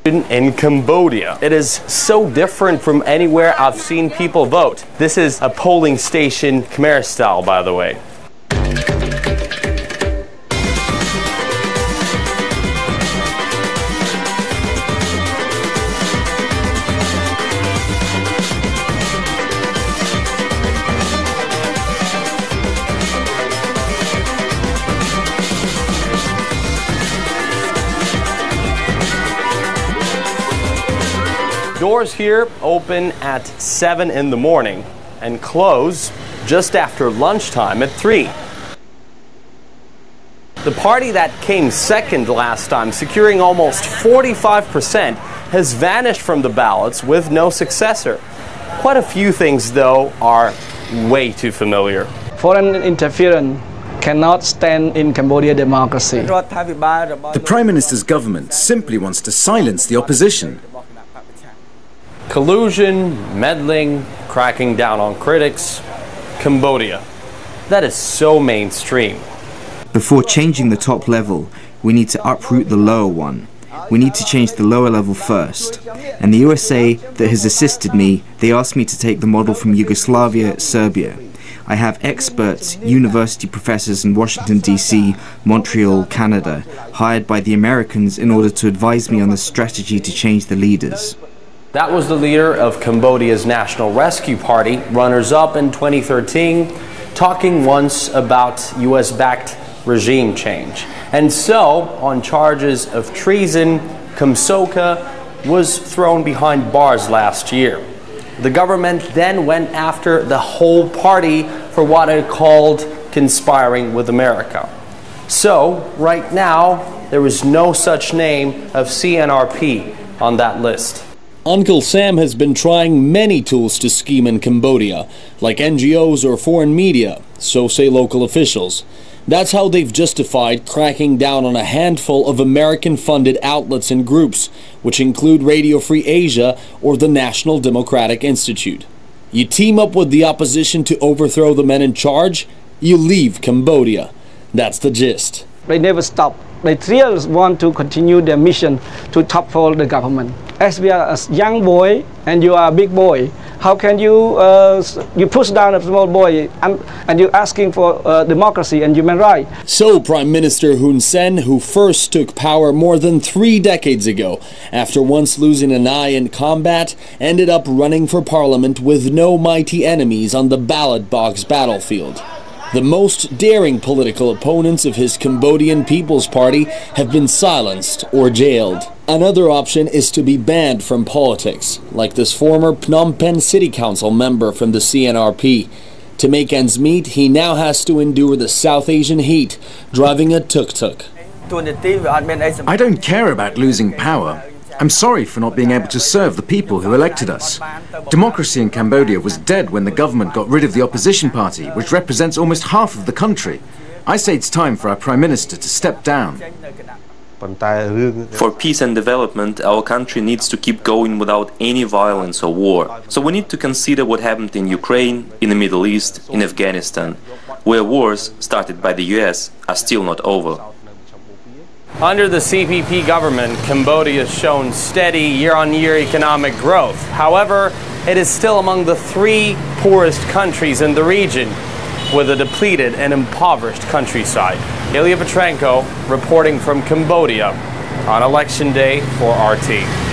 In Cambodia. It is so different from anywhere I've seen people vote. This is a polling station Khmer style, by the way. Doors here open at 7 in the morning and close just after lunchtime at 3. The party that came second last time, securing almost 45%, has vanished from the ballots with no successor. Quite a few things, though, are way too familiar. Foreign interference cannot stand in Cambodia democracy. The Prime Minister's government simply wants to silence the opposition. Collusion, meddling, cracking down on critics. Cambodia. That is so mainstream. Before changing the top level, we need to uproot the lower one. We need to change the lower level first. And the USA that has assisted me, they asked me to take the model from Yugoslavia, Serbia. I have experts, university professors in Washington, D.C., Montreal, Canada, hired by the Americans in order to advise me on the strategy to change the leaders. That was the leader of Cambodia's National Rescue Party, runners-up in 2013, talking once about US-backed regime change. And so, on charges of treason, Kamsoka was thrown behind bars last year. The government then went after the whole party for what it called conspiring with America. So, right now, there is no such name of CNRP on that list. Uncle Sam has been trying many tools to scheme in Cambodia, like NGOs or foreign media, so say local officials. That's how they've justified cracking down on a handful of American-funded outlets and groups, which include Radio Free Asia or the National Democratic Institute. You team up with the opposition to overthrow the men in charge, you leave Cambodia. That's the gist. They never stop. They still want to continue their mission to topple the government. As we are a young boy and you are a big boy, how can you push down a small boy and you're asking for democracy and human rights? So Prime Minister Hun Sen, who first took power more than 3 decades ago, after once losing an eye in combat, ended up running for parliament with no mighty enemies on the ballot box battlefield. The most daring political opponents of his Cambodian People's Party have been silenced or jailed. Another option is to be banned from politics, like this former Phnom Penh City Council member from the CNRP. To make ends meet, he now has to endure the South Asian heat, driving a tuk-tuk. I don't care about losing power. I'm sorry for not being able to serve the people who elected us. Democracy in Cambodia was dead when the government got rid of the opposition party, which represents almost half of the country. I say it's time for our Prime Minister to step down. For peace and development, our country needs to keep going without any violence or war. So we need to consider what happened in Ukraine, in the Middle East, in Afghanistan, where wars started by the US are still not over. Under the CPP government, Cambodia has shown steady year-on-year economic growth. However, it is still among the 3 poorest countries in the region, with a depleted and impoverished countryside. Ilya Petrenko reporting from Cambodia on Election Day for RT.